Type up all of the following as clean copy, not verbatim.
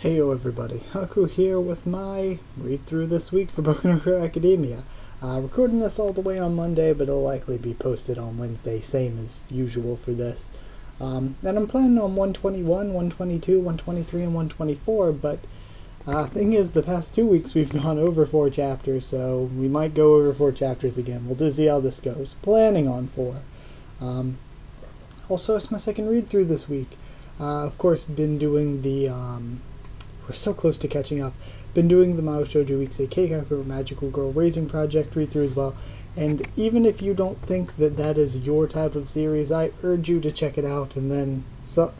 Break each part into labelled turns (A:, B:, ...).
A: Heyo everybody, Haku here with my read-through this week for Boku no Hero Academia. Recording this all the way on Monday, but it'll likely be posted on Wednesday, same as usual for this. And I'm planning on 121, 122, 123, and 124, but thing is, the past 2 weeks we've gone over 4 chapters, so we might go over 4 chapters again. We'll just see how this goes. Planning on 4. Also, it's my second read-through this week. Of course, been doing the, we're so close to catching up. Been doing the Mao Shoujo Weeksei Keikaku Magical Girl Raising Project read-through as well. And even if you don't think that that is your type of series, I urge you to check it out. And then, sort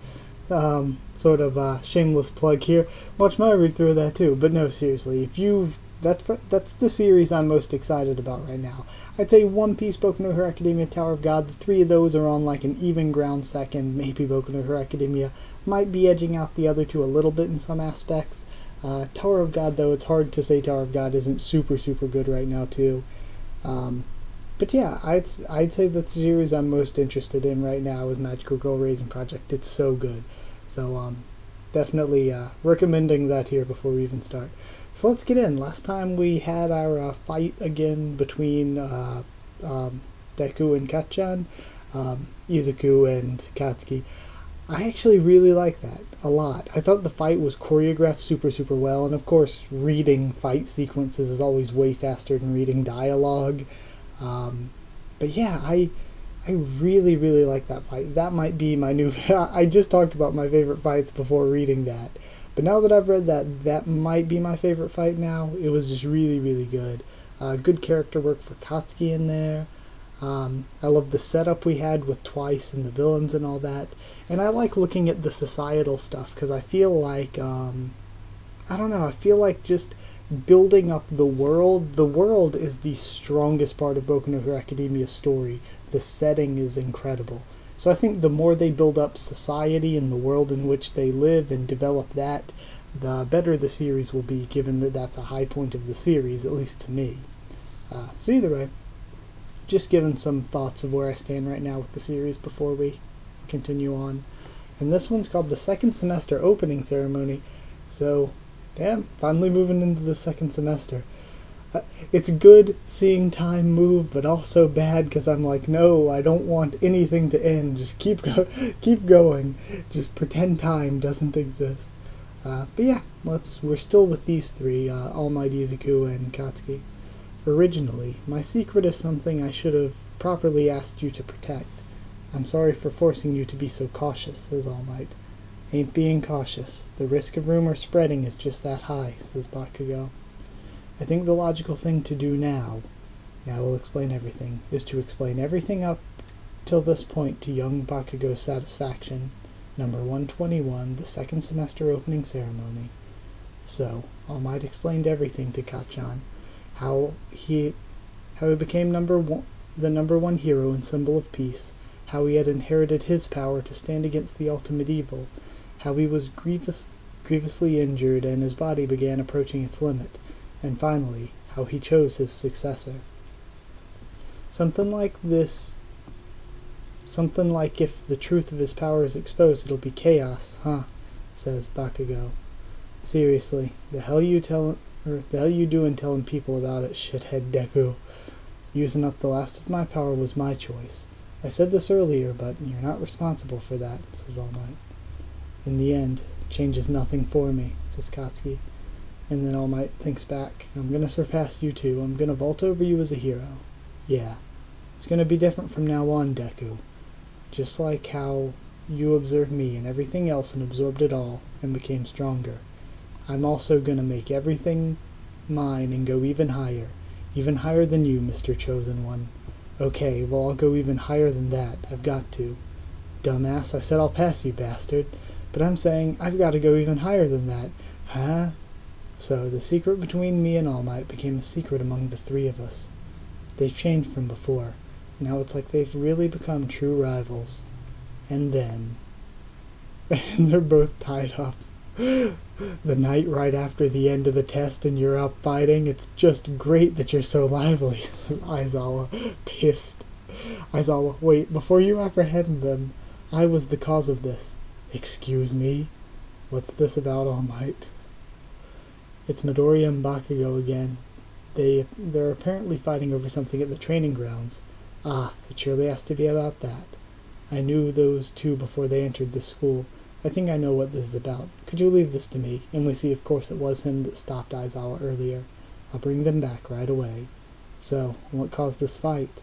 A: of shameless plug here, watch my read-through of that too. But no, seriously, if you... That's the series I'm most excited about right now. I'd say One Piece, Boku no Hero Academia, Tower of God, the 3 of those are on like an even ground second. Maybe Boku no Hero Academia might be edging out the other 2 a little bit in some aspects. Tower of God, though, it's hard to say Tower of God isn't super good right now too. But yeah, I'd say that the series I'm most interested in right now is Magical Girl Raising Project. It's so good. So definitely recommending that here before we even start. So let's get in. Last time we had our fight again between Deku and Kacchan, Izuku and Katsuki. I actually really like that a lot. I thought the fight was choreographed super well, and of course reading fight sequences is always way faster than reading dialogue. But yeah, I really like that fight. That might be my new... I just talked about my favorite fights before reading that. But now that I've read that, that might be my favorite fight now. It was just really good. Good character work for Katsuki in there. I love the setup we had with Twice and the villains and all that. And I like looking at the societal stuff, because I feel like, I don't know, I feel like just building up the world. The world is the strongest part of Boku no Hero Academia's story. The setting is incredible. So I think the more they build up society and the world in which they live and develop that, the better the series will be, given that that's a high point of the series, at least to me. So either way, just giving some thoughts of where I stand right now with the series before we continue on. And this one's called the Second Semester Opening Ceremony. So, damn, finally moving into the second semester. It's good seeing time move, but also bad because I'm like, no, I don't want anything to end. Just keep going. Just pretend time doesn't exist. But yeah, we're still with these 3, All Might, Izuku, and Katsuki. Originally, my secret is something I should have properly asked you to protect. I'm sorry for forcing you to be so cautious, says All Might. Ain't being cautious. The risk of rumor spreading is just that high, says Bakugo. I think the logical thing to do now we'll explain everything, is to explain everything up till this point to young Bakugo's satisfaction. Number 121, the second semester opening ceremony. So, All Might explained everything to Kacchan, how he became the number 1 hero and symbol of peace, how he had inherited his power to stand against the ultimate evil, how he was grievously injured and his body began approaching its limit, and finally, how he chose his successor. Something like if the truth of his power is exposed, it'll be chaos, huh? Says Bakugo. Seriously, the hell you doing telling people about it, shithead Deku? Using up the last of my power was my choice. I said this earlier, but you're not responsible for that, says All Might. In the end, it changes nothing for me, says Katsuki. And then All Might thinks back, I'm gonna surpass you two. I'm gonna vault over you as a hero. Yeah, it's gonna be different from now on, Deku. Just like how you observed me and everything else and absorbed it all and became stronger. I'm also gonna make everything mine and go even higher than you, Mr. Chosen One. Okay, well I'll go even higher than that. I've got to. Dumbass, I said I'll pass you, bastard. But I'm saying I've got to go even higher than that. Huh? So, the secret between me and All Might became a secret among the 3 of us. They've changed from before. Now it's like they've really become true rivals. And then... and they're both tied up. The night right after the end of the test and you're up fighting, it's just great that you're so lively. Aizawa, pissed. Aizawa, wait, before you apprehend them, I was the cause of this. Excuse me? What's this about, All Might? It's Midoriya and Bakugo again. They're apparently fighting over something at the training grounds. Ah, it surely has to be about that. I knew those two before they entered the school. I think I know what this is about. Could you leave this to me? And we see, of course, it was him that stopped Aizawa earlier. I'll bring them back right away. So, what caused this fight?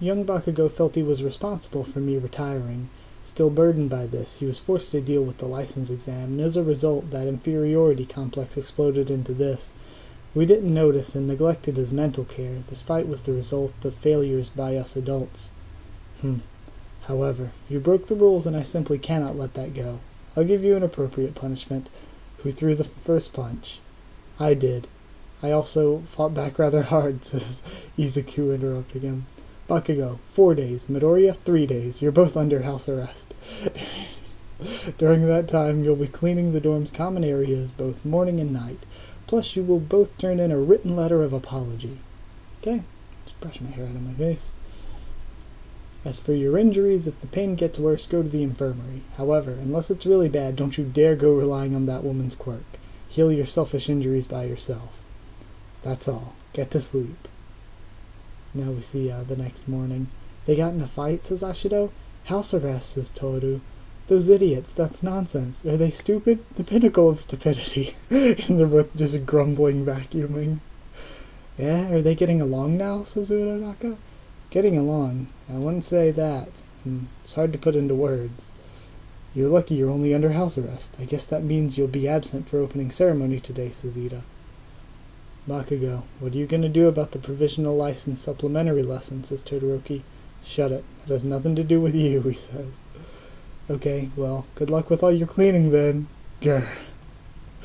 A: Young Bakugo felt he was responsible for me retiring. Still burdened by this, he was forced to deal with the license exam, and as a result, that inferiority complex exploded into this. We didn't notice and neglected his mental care. This fight was the result of failures by us adults. However, you broke the rules and I simply cannot let that go. I'll give you an appropriate punishment. Who threw the first punch? I did. I also fought back rather hard, says Izuku, interrupting him. Bakugo, 4 days. Midoriya, 3 days. You're both under house arrest. During that time, you'll be cleaning the dorm's common areas both morning and night. Plus, you will both turn in a written letter of apology. Okay, just brush my hair out of my face. As for your injuries, if the pain gets worse, go to the infirmary. However, unless it's really bad, don't you dare go relying on that woman's quirk. Heal your selfish injuries by yourself. That's all. Get to sleep. Now we see the next morning. They got in a fight, says Ashido. House arrest, says Toru. Those idiots, that's nonsense. Are they stupid? The pinnacle of stupidity. And they're both just grumbling, vacuuming. Yeah, are they getting along now, says Uranaka. Getting along? I wouldn't say that. It's hard to put into words. You're lucky you're only under house arrest. I guess that means you'll be absent for opening ceremony today, says Ida. Bakugo, what are you going to do about the provisional license supplementary lesson, says Todoroki. Shut it. That has nothing to do with you, he says. Okay, well, good luck with all your cleaning then. Grr.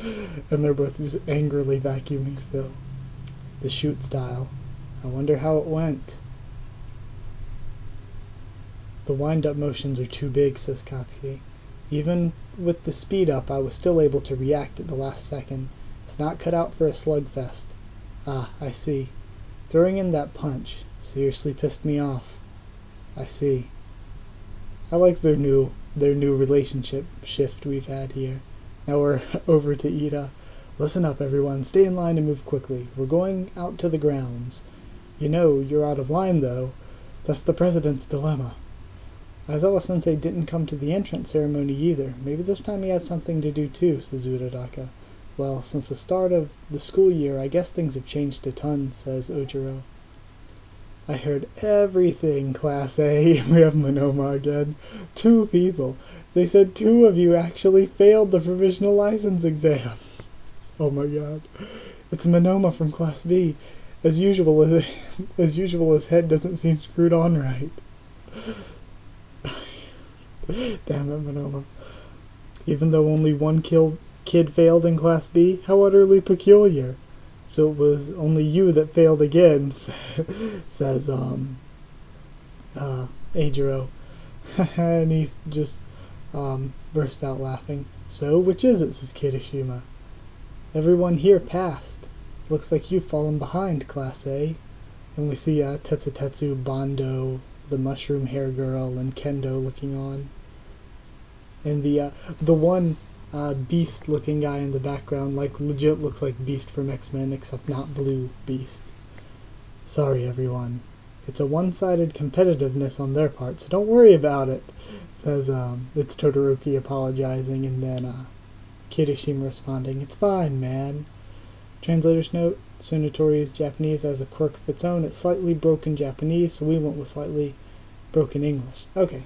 A: And they're both just angrily vacuuming still. The shoot style. I wonder how it went. The wind-up motions are too big, says Katsuki. Even with the speed up, I was still able to react at the last second. It's not cut out for a slugfest. Ah, I see. Throwing in that punch seriously pissed me off. I see. I like their new relationship shift we've had here. Now we're over to Ida. Listen up, everyone. Stay in line and move quickly. We're going out to the grounds. You know, you're out of line, though. That's the president's dilemma. Aizawa-sensei didn't come to the entrance ceremony either. Maybe this time he had something to do too, says Uradaka. Well, since the start of the school year, I guess things have changed a ton, says Ojiro. I heard everything, Class A. We have Monoma again. 2 people. They said 2 of you actually failed the provisional license exam. Oh my god. It's Monoma from Class B. As usual, his head doesn't seem screwed on right. Damn it, Monoma. Even though only one kid failed in Class B, how utterly peculiar. So it was only you that failed again, says, Eijiro. And he's just, burst out laughing. So, which is it, says Kirishima. Everyone here passed. Looks like you've fallen behind, Class A. And we see, Tetsutetsu, Bondo, the mushroom hair girl, and Kendo looking on. And the one Beast-looking guy in the background, like, legit looks like Beast from X-Men, except not blue Beast. Sorry, everyone. It's a one-sided competitiveness on their part, so don't worry about it, says, it's Todoroki apologizing, and then, Kirishima responding, it's fine, man. Translator's note, Tsunotori's Japanese has a quirk of its own. It's slightly broken Japanese, so we went with slightly broken English. Okay.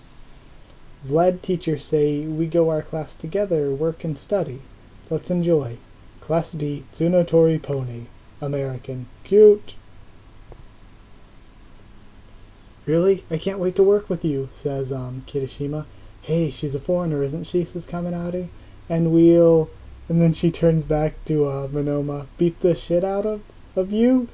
A: Vlad teachers say we go our class together, work and study. Let's enjoy. Class B, Tsunotori Pony. American. Cute. Really? I can't wait to work with you, says Kirishima. Hey, she's a foreigner, isn't she, says Kaminari. And then she turns back to Monoma. Beat the shit out of you?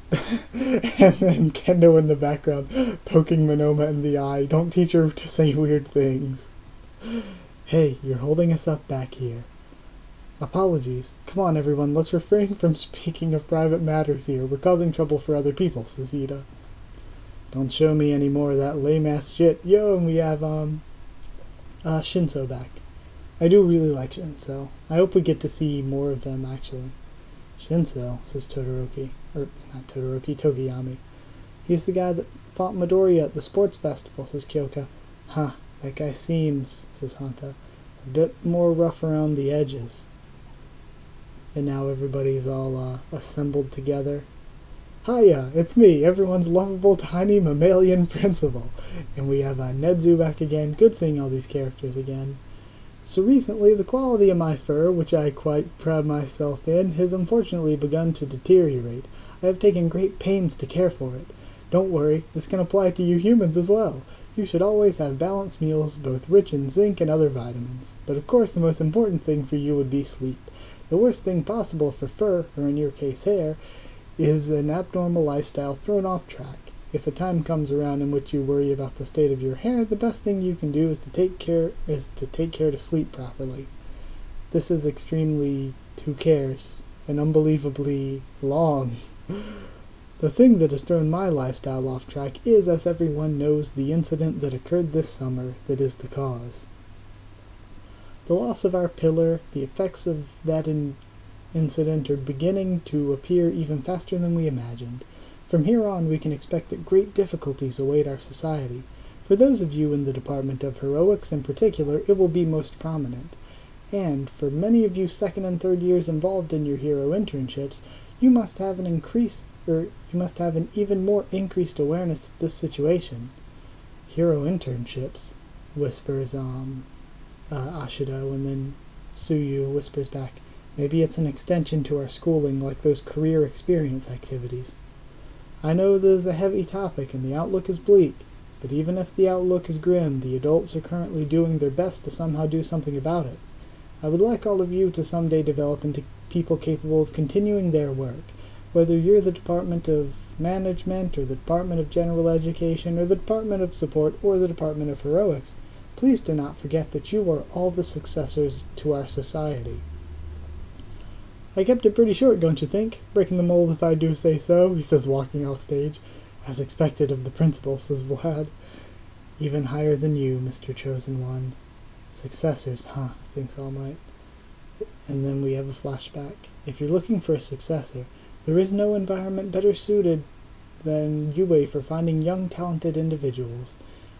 A: And then Kendo in the background poking Monoma in the eye. Don't teach her to say weird things. Hey, you're holding us up back here. Apologies. Come on, everyone, let's refrain from speaking of private matters here. We're causing trouble for other people, says Ida. Don't show me any more of that lame-ass shit. Yo, and we have, Shinso back. I do really like Shinso. I hope we get to see more of them, actually. Shinso, says Todoroki. Or, not Todoroki, Tokiyami. He's the guy that fought Midoriya at the sports festival, says Kyoka. Huh, that guy seems, says Hanta, a bit more rough around the edges. And now everybody's all assembled together. Hiya, it's me, everyone's lovable tiny mammalian principal. And we have Nedzu back again. Good seeing all these characters again. So recently, the quality of my fur, which I quite pride myself in, has unfortunately begun to deteriorate. I have taken great pains to care for it. Don't worry, this can apply to you humans as well. You should always have balanced meals, both rich in zinc and other vitamins. But of course the most important thing for you would be sleep. The worst thing possible for fur, or in your case hair, is an abnormal lifestyle thrown off track. If a time comes around in which you worry about the state of your hair, the best thing you can do is to take care to sleep properly. This is extremely, who cares, and unbelievably long. The thing that has thrown my lifestyle off track is, as everyone knows, the incident that occurred this summer that is the cause. The loss of our pillar, the effects of that incident are beginning to appear even faster than we imagined. From here on, we can expect that great difficulties await our society. For those of you in the Department of Heroics in particular, it will be most prominent. And, for many of you second and third years involved in your hero internships, you must have an even more increased awareness of this situation. Hero internships, whispers Ashido, and then Tsuyu whispers back, maybe it's an extension to our schooling like those career experience activities. I know this is a heavy topic and the outlook is bleak, but even if the outlook is grim, the adults are currently doing their best to somehow do something about it. I would like all of you to someday develop into people capable of continuing their work, whether you're the Department of Management, or the Department of General Education, or the Department of Support, or the Department of Heroics. Please do not forget that you are all the successors to our society. I kept it pretty short, don't you think? Breaking the mold if I do say so, he says, walking off stage. As expected of the principal, says Vlad. Even higher than you, Mr. Chosen One. Successors, huh, thinks All Might. And then we have a flashback. If you're looking for a successor, there is no environment better suited than UA for finding young, talented individuals.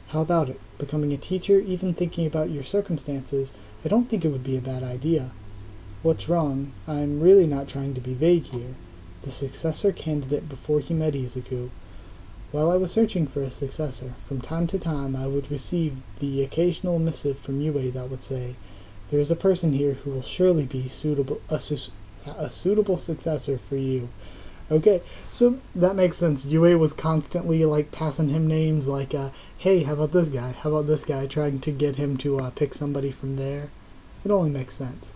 A: How about it? Becoming a teacher, even thinking about your circumstances, I don't think it would be a bad idea. What's wrong? I'm really not trying to be vague here. The successor candidate before he met Izuku. While I was searching for a successor, from time to time I would receive the occasional missive from UA that would say, there is a person here who will surely be a suitable successor for you. Okay, so that makes sense. UA was constantly passing him names like, hey, how about this guy? How about this guy? Trying to get him to pick somebody from there. It only makes sense.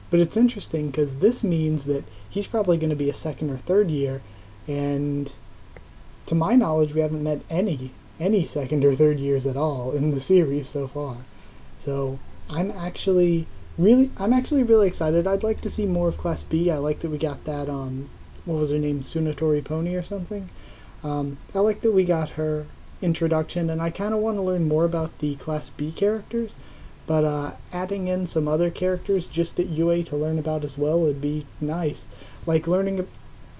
A: But it's interesting because this means that he's probably going to be a second or third year, and to my knowledge we haven't met any second or third years at all in the series so far. So I'm actually really excited. I'd like to see more of Class B. I like that we got that what was her name, Tsunatori Pony or something. I like that we got her introduction, and I kind of want to learn more about the Class B characters. But adding in some other characters just at UA to learn about as well would be nice. Like learning,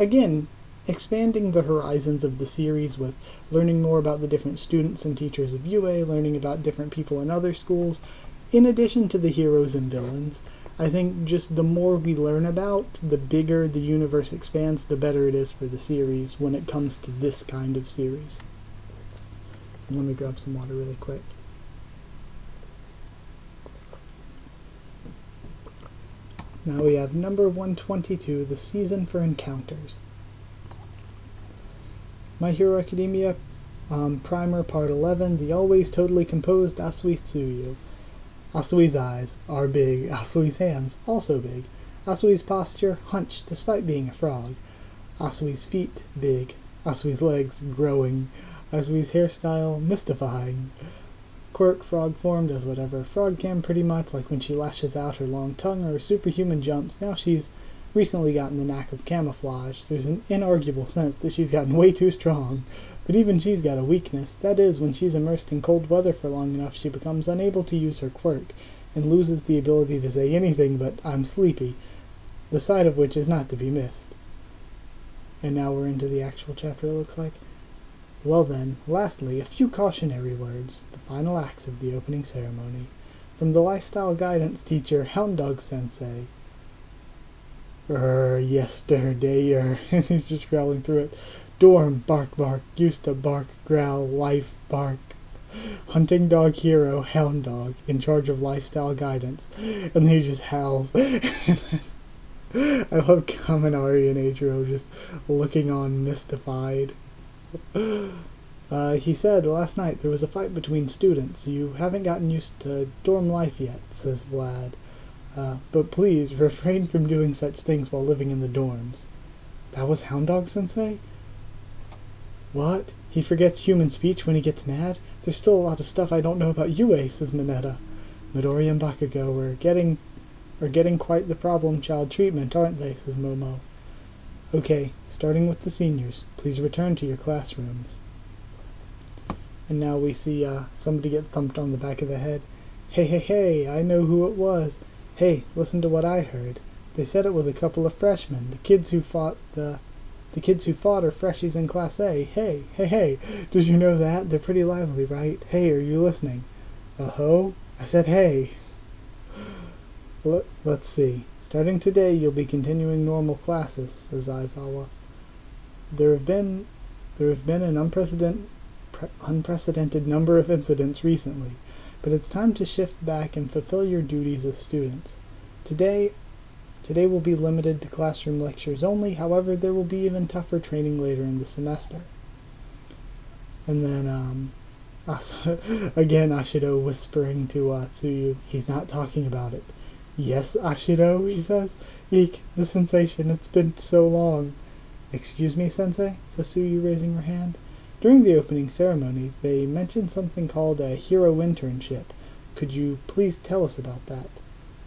A: again, expanding the horizons of the series with learning more about the different students and teachers of UA, learning about different people in other schools, in addition to the heroes and villains. I think just the more we learn about, the bigger the universe expands, the better it is for the series when it comes to this kind of series. Let me grab some water really quick. Now we have number 122, the season for encounters. My Hero Academia Primer Part 11, the always totally composed Asui Tsuyu. Asui's eyes are big, Asui's hands also big. Asui's posture hunched despite being a frog. Asui's feet big, Asui's legs growing. Asui's hairstyle mystifying. Quirk frog form does whatever a frog can pretty much, like when she lashes out her long tongue or her superhuman jumps. Now she's recently gotten the knack of camouflage. There's an inarguable sense that she's gotten way too strong. But even she's got a weakness. That is, when she's immersed in cold weather for long enough, she becomes unable to use her quirk, and loses the ability to say anything but "I'm sleepy," the side of which is not to be missed. And now we're into the actual chapter, it looks like. Well then, lastly, a few cautionary words, the final acts of the opening ceremony, from the lifestyle guidance teacher Hound Dog Sensei. Yesterday, and he's just growling through it. Dorm, bark, bark, used to bark, growl, life, bark. Hunting dog hero, Hound Dog, in charge of lifestyle guidance. And then he just howls. I love Kaminari and Adro just looking on mystified. He said, last night there was a fight between students. You haven't gotten used to dorm life yet, says Vlad. But please, refrain from doing such things while living in the dorms. That was Hound Dog Sensei? What? He forgets human speech when he gets mad? There's still a lot of stuff I don't know about Yue, says Mineta. Midori and Bakugo are getting quite the problem child treatment, aren't they, says Momo. Okay, starting with the seniors. Please return to your classrooms. And now we see somebody get thumped on the back of the head. Hey, I know who it was. Hey, listen to what I heard. They said it was a couple of freshmen, the kids who fought are freshies in Class A. Hey, did you know that? They're pretty lively, right? Hey, are you listening? Uh-ho? I said hey. Let's see. Starting today, you'll be continuing normal classes, says Aizawa. There have been an unprecedented number of incidents recently, but it's time to shift back and fulfill your duties as students. Today will be limited to classroom lectures only, however, there will be even tougher training later in the semester. And then, again, Ashido whispering to Tsuyu, he's not talking about it. Yes, Ashido, he says. Eek, the sensation, it's been so long. Excuse me, Sensei, says Tsuyu, raising her hand. During the opening ceremony, they mentioned something called a hero internship. Could you please tell us about that?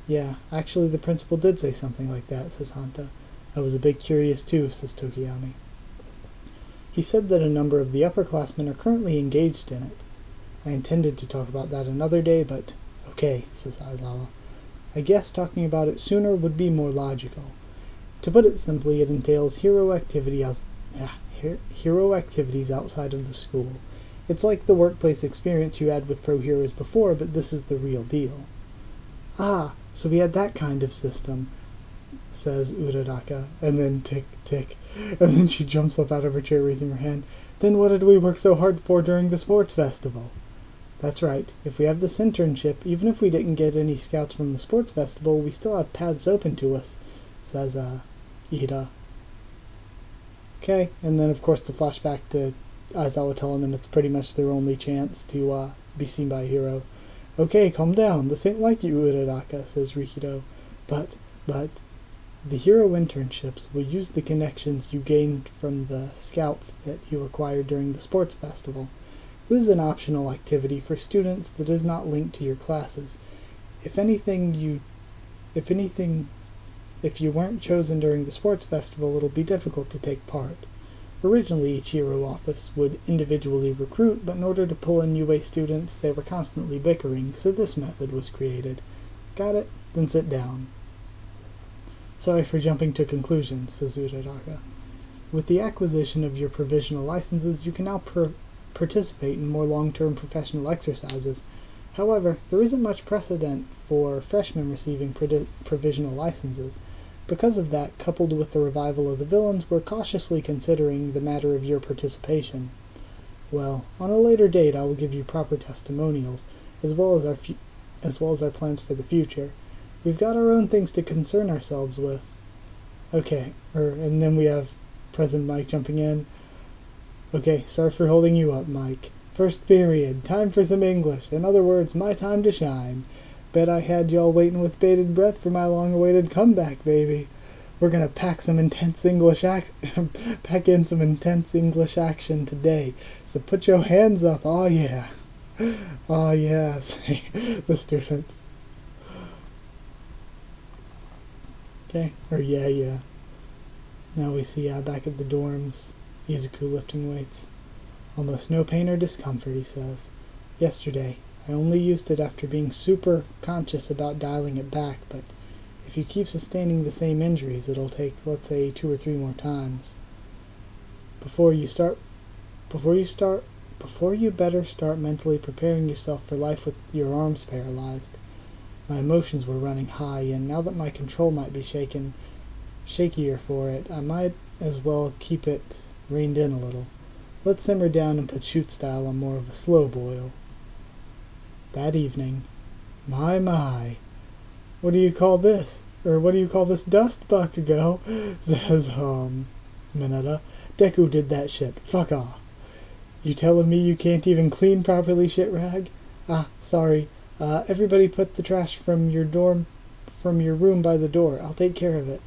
A: Yeah, actually the principal did say something like that, says Hanta. I was a bit curious too, says Tokiyami. He said that a number of the upperclassmen are currently engaged in it. I intended to talk about that another day, but okay, says Aizawa. I guess talking about it sooner would be more logical. To put it simply, it entails hero activities outside of the school. It's like the workplace experience you had with pro heroes before, but this is the real deal. Ah, so we had that kind of system, says Uradaka, and then tick, tick, and then she jumps up out of her chair raising her hand. Then what did we work so hard for during the sports festival? That's right. If we have this internship, even if we didn't get any scouts from the sports festival, we still have paths open to us, says Ida. Okay, and then of course the flashback to Aizawa telling them it's pretty much their only chance to be seen by a hero. Okay, calm down. This ain't like you, Uradaka, says Rikido. But, the hero internships will use the connections you gained from the scouts that you acquired during the sports festival. This is an optional activity for students that is not linked to your classes. If you weren't chosen during the sports festival, it'll be difficult to take part. Originally, each hero office would individually recruit, but in order to pull in UA students, they were constantly bickering, so this method was created. Got it? Then sit down. Sorry for jumping to conclusions, says Uradaka. With the acquisition of your provisional licenses, you can now participate in more long-term professional exercises. However, there isn't much precedent for freshmen receiving provisional licenses. Because of that, coupled with the revival of the villains, we're cautiously considering the matter of your participation. Well, on a later date I will give you proper testimonials, as well as our plans for the future. We've got our own things to concern ourselves with. Okay, and then we have President Mike jumping in. Okay, sorry for holding you up, Mike. First period, time for some English. In other words, my time to shine. Bet I had y'all waiting with bated breath for my long-awaited comeback, baby. We're gonna pack in some intense English action today. So put your hands up. Oh yeah. Oh yeah, say the students. Okay, yeah. Now we see back at the dorms, Izuku lifting weights. Almost no pain or discomfort, he says. Yesterday, I only used it after being super conscious about dialing it back, but if you keep sustaining the same injuries, it'll take, let's say, 2 or 3 more times. Before you better start mentally preparing yourself for life with your arms paralyzed. My emotions were running high, and now that my control might be shakier for it, I might as well keep it reined in a little. Let's simmer down and put shoot style on more of a slow boil. That evening, my, what do you call this? Or what do you call this dust, Bakugo? Says, Mineta. Deku did that shit. Fuck off. You telling me you can't even clean properly, shit rag? Ah, sorry. Everybody put the trash from your room by the door. I'll take care of it.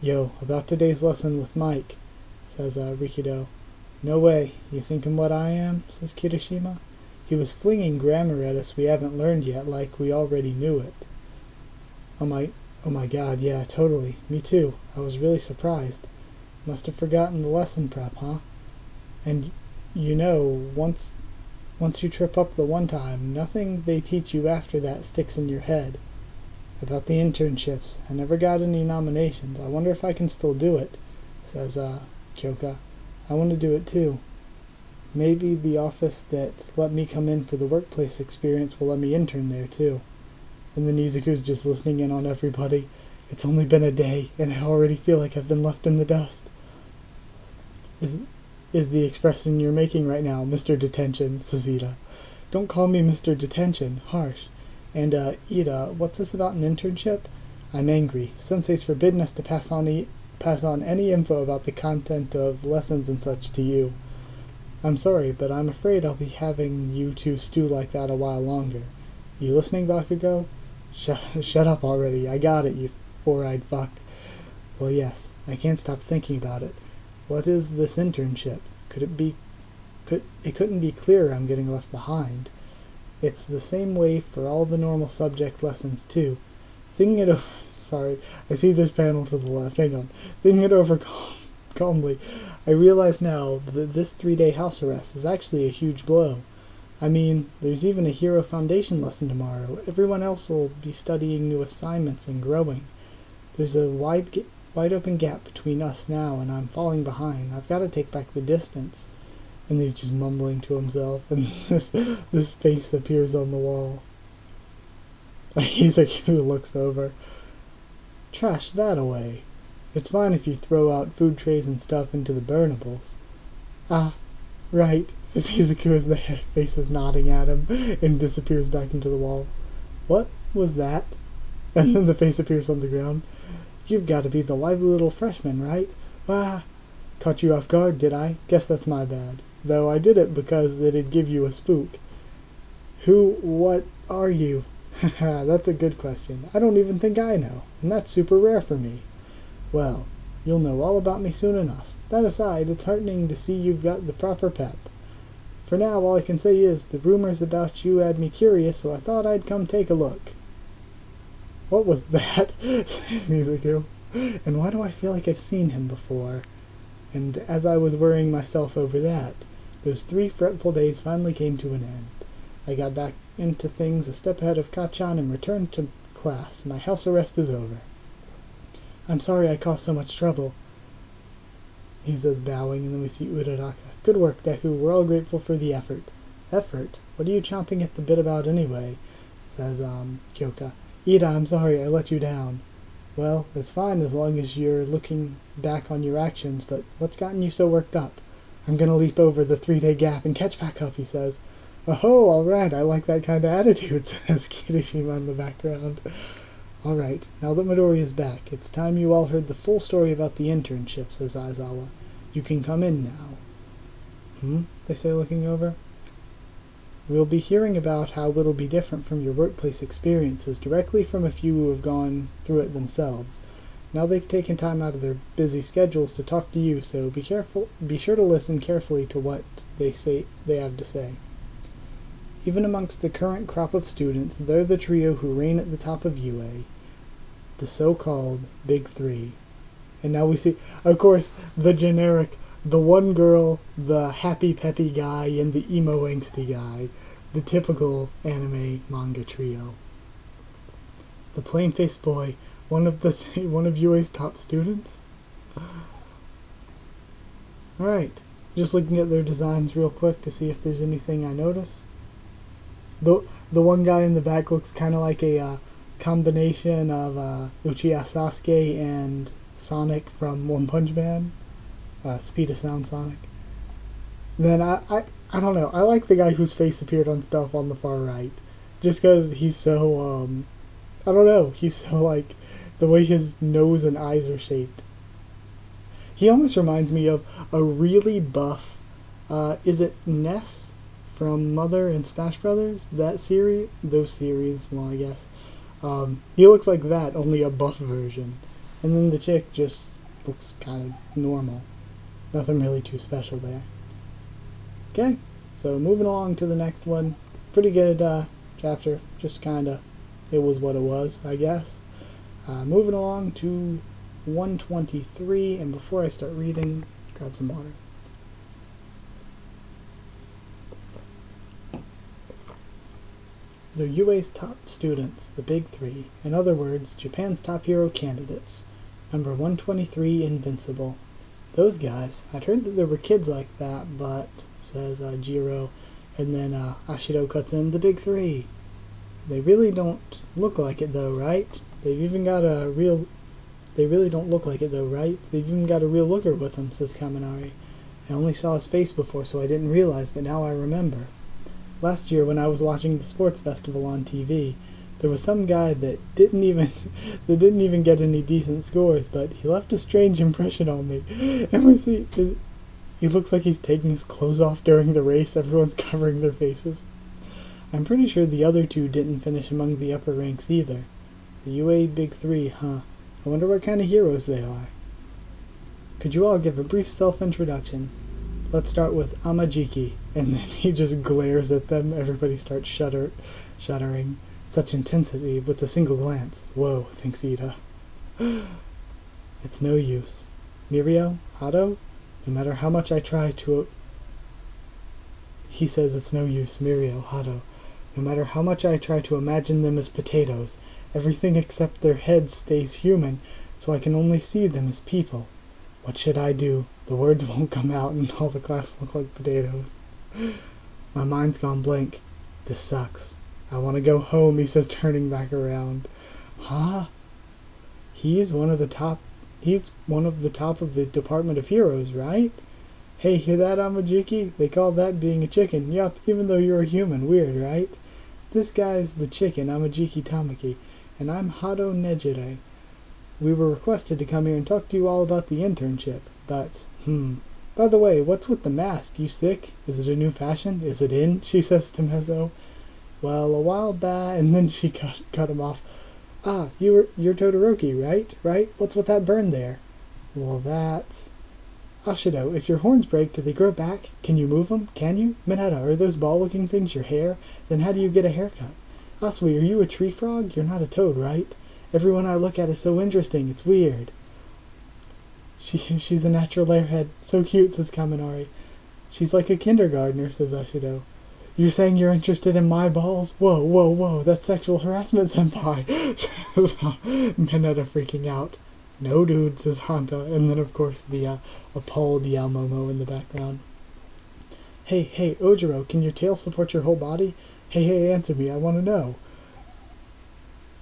A: Yo, about today's lesson with Mike, says, Rikido. No way. You thinking what I am? Says Kirishima. He was flinging grammar at us we haven't learned yet, like we already knew it. Oh my god, yeah, totally. Me too. I was really surprised. Must have forgotten the lesson prep, huh? And you know, once you trip up the one time, nothing they teach you after that sticks in your head. About the internships, I never got any nominations. I wonder if I can still do it, says, Kyoka. I want to do it too. Maybe the office that let me come in for the workplace experience will let me intern there too. And then Izuku's just listening in on everybody. It's only been a day, and I already feel like I've been left in the dust. Is the expression you're making right now, Mr. Detention, says Ida. Don't call me Mr. Detention, harsh. And, Ida, what's this about an internship? I'm angry. Sensei's forbidden us to pass on any info about the content of lessons and such to you. I'm sorry, but I'm afraid I'll be having you two stew like that a while longer. You listening, Bakugo? Shut up already. I got it, you four-eyed fuck. Well, yes. I can't stop thinking about it. What is this internship? It couldn't be clearer I'm getting left behind. It's the same way for all the normal subject lessons, too. Thinking it over... Sorry, I see this panel to the left. Hang on. Thinking it over calmly, I realize now that this 3-day house arrest is actually a huge blow. I mean, there's even a Hero Foundation lesson tomorrow. Everyone else will be studying new assignments and growing. There's a wide open gap between us now, and I'm falling behind. I've got to take back the distance. And he's just mumbling to himself, and this face appears on the wall. Izuku looks over. Trash that away. It's fine if you throw out food trays and stuff into the burnables. Ah, right, says Izuku as the face is nodding at him and disappears back into the wall. What was that? And then the face appears on the ground. You've got to be the lively little freshman, right? Ah, caught you off guard, did I? Guess that's my bad. Though I did it because it'd give you a spook. What are you? Haha, that's a good question. I don't even think I know, and that's super rare for me. Well, you'll know all about me soon enough. That aside, it's heartening to see you've got the proper pep. For now, all I can say is, the rumors about you had me curious, so I thought I'd come take a look. What was that? Says Izuku. And why do I feel like I've seen him before? And as I was worrying myself over that, those 3 fretful days finally came to an end. I got back into things a step ahead of Kachan and returned to class. My house arrest is over. I'm sorry I caused so much trouble, he says, bowing, and then we see Uraraka. Good work, Deku. We're all grateful for the effort. Effort? What are you chomping at the bit about anyway? Says, Kyoka. Ida, I'm sorry I let you down. Well, it's fine as long as you're looking back on your actions, but what's gotten you so worked up? I'm gonna leap over the 3-day gap and catch back up, he says. Oh, alright, I like that kind of attitude, says Kirishima in the background. Alright, now that Midori is back, it's time you all heard the full story about the internship, says Aizawa. You can come in now. They say, looking over. We'll be hearing about how it'll be different from your workplace experiences directly from a few who have gone through it themselves. Now they've taken time out of their busy schedules to talk to you, so be sure to listen carefully to what they have to say. Even amongst the current crop of students, they're the trio who reign at the top of UA, the so-called Big Three. And now we see, of course, the generic, the one girl, the happy peppy guy, and the emo angsty guy. the typical anime manga trio. The plain-faced boy, one of UA's top students. Alright, just looking at their designs real quick to see if there's anything I notice. The one guy in the back looks kind of like a combination of Uchiha Sasuke and Sonic from One Punch Man. Speed of Sound Sonic. Then I don't know, I like the guy whose face appeared on stuff on the far right. Just because he's so, I don't know, he's so like, the way his nose and eyes are shaped. He almost reminds me of a really buff, is it Ness from Mother and Smash Brothers? That series? Those series, well, I guess. He looks like that, only a buff version. And then the chick just looks kind of normal. Nothing really too special there. Okay, so moving along to the next one. Pretty good chapter, just kinda, it was what it was, I guess. Moving along to 123, and before I start reading, grab some water. They're UA's top students, the big three. In other words, Japan's top hero candidates. Number 123, Invincible. Those guys, I'd heard that there were kids like that, but, says Jiro, and then Ashido cuts in, the big three. They really don't look like it though, right? They really don't look like it though, right? They've even got a real looker with them, says Kaminari. I only saw his face before, so I didn't realize, but now I remember. Last year, when I was watching the sports festival on TV, there was some guy that didn't even get any decent scores, but he left a strange impression on me. And we see he looks like he's taking his clothes off during the race. Everyone's covering their faces. I'm pretty sure the other two didn't finish among the upper ranks either. The UA Big Three, huh? I wonder what kind of heroes they are. Could you all give a brief self-introduction? Let's start with Amajiki. And then he just glares at them. Everybody starts shuddering. Such intensity with a single glance. Whoa, thinks Ida. It's no use. Mirio? Hado? No matter how much I try to... He says it's no use. Mirio, Hado. No matter how much I try to imagine them as potatoes, everything except their heads stays human, so I can only see them as people. What should I do? The words won't come out and all the class look like potatoes. My mind's gone blank. This sucks. I want to go home, he says, turning back around. Huh? He's one of the top of the Department of Heroes, right? Hey, hear that, Amajiki? They call that being a chicken. Yup, even though you're a human. Weird, right? This guy's the chicken, Amajiki Tamaki, and I'm Hado Nejire. We were requested to come here and talk to you all about the internship, but, By the way, what's with the mask? You sick? Is it a new fashion? Is it in? She says to Mezzo. Well, a while back, and then she cut him off. Ah, you're Todoroki, right? Right? What's with that burn there? Well, that's... Ashido, if your horns break, do they grow back? Can you move them? Can you? Mineta, are those ball-looking things your hair? Then how do you get a haircut? Asui, are you a tree frog? You're not a toad, right? Everyone I look at is so interesting, it's weird. She's a natural airhead. So cute, says Kaminari. She's like a kindergartner, says Ashido. You're saying you're interested in my balls? Whoa, whoa, whoa, that's sexual harassment, senpai. Mineta freaking out. No, dude, says Hanta. And then, of course, the appalled Yaomomo in the background. Hey, Ojiro, can your tail support your whole body? Hey, answer me, I want to know.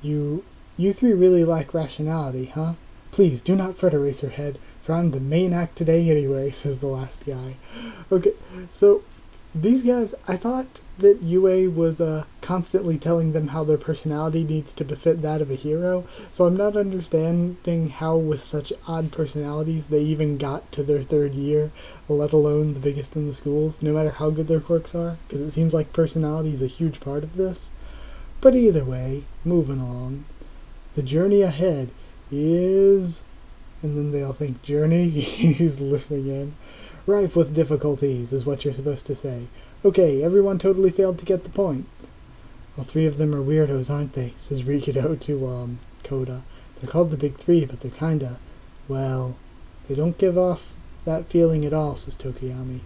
A: You three really lack rationality, huh? Please, do not fret, Eraserhead, for I'm the main act today anyway, says the last guy. Okay, so... These guys, I thought that UA was constantly telling them how their personality needs to befit that of a hero, so I'm not understanding how with such odd personalities they even got to their third year, let alone the biggest in the schools, no matter how good their quirks are, because it seems like personality is a huge part of this. But either way, moving along. The journey ahead is... And then they all think, journey? He's listening in. Rife with difficulties, is what you're supposed to say. Okay, everyone totally failed to get the point. All three of them are weirdos, aren't they? Says Rikido to, Koda. They're called the Big Three, but they're kinda... Well, they don't give off that feeling at all, says Tokiyami.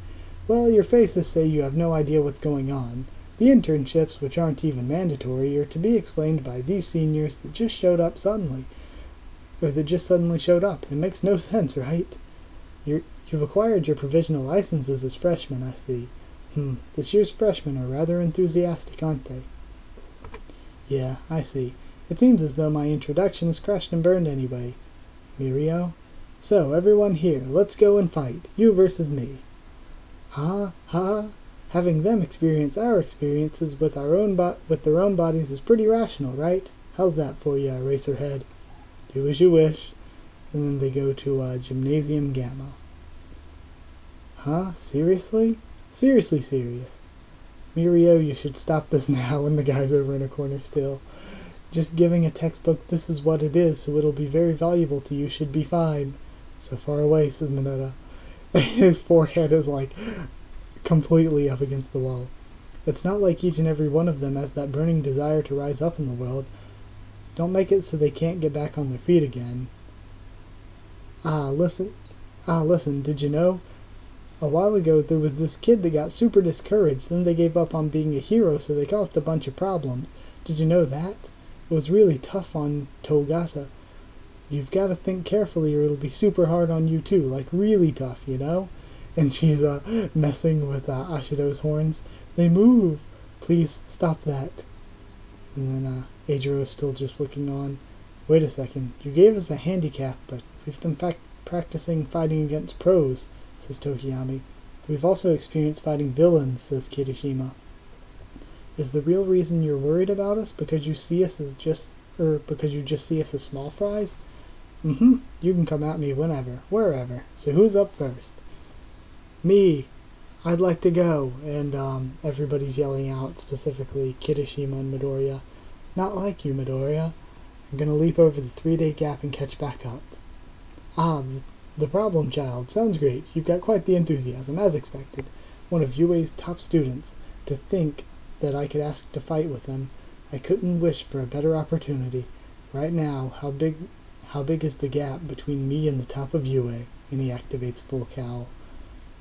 A: Well, your faces say you have no idea what's going on. The internships, which aren't even mandatory, are to be explained by these seniors that just showed up suddenly. Or that just suddenly showed up. It makes no sense, right? You've acquired your provisional licenses as freshmen, I see. This year's freshmen are rather enthusiastic, aren't they? Yeah, I see. It seems as though my introduction has crashed and burned anyway. Mirio? So, everyone here, let's go and fight. You versus me. Ha, ha. Having them experience our experiences with their own bodies is pretty rational, right? How's that for you, Eraserhead? Do as you wish. And then they go to Gymnasium Gamma. Huh? Seriously? Seriously serious. Mirio, you should stop this now, and the guy's over in a corner still. Just giving a textbook this is what it is, so it'll be very valuable to you should be fine. So far away, says Mineta. His forehead is like completely up against the wall. It's not like each and every one of them has that burning desire to rise up in the world. Don't make it so they can't get back on their feet again. Listen, did you know? A while ago there was this kid that got super discouraged, then they gave up on being a hero so they caused a bunch of problems. Did you know that? It was really tough on Togata. You've got to think carefully or it'll be super hard on you too, like really tough, you know? And she's messing with Ashido's horns. They move! Please, stop that. And then Eijiro's still just looking on. Wait a second, you gave us a handicap, but we've been practicing fighting against pros, says Tokiyami. We've also experienced fighting villains, says Kirishima. Is the real reason you're worried about us because you see us as because you just see us as small fries? You can come at me whenever, wherever. So who's up first? Me. I'd like to go. And everybody's yelling out, specifically Kirishima and Midoriya. Not like you, Midoriya. I'm gonna leap over the 3-day gap and catch back up. The problem child. Sounds great. You've got quite the enthusiasm, as expected. One of UA's top students. To think that I could ask to fight with them. I couldn't wish for a better opportunity. Right now, how big is the gap between me and the top of UA? And he activates full cowl.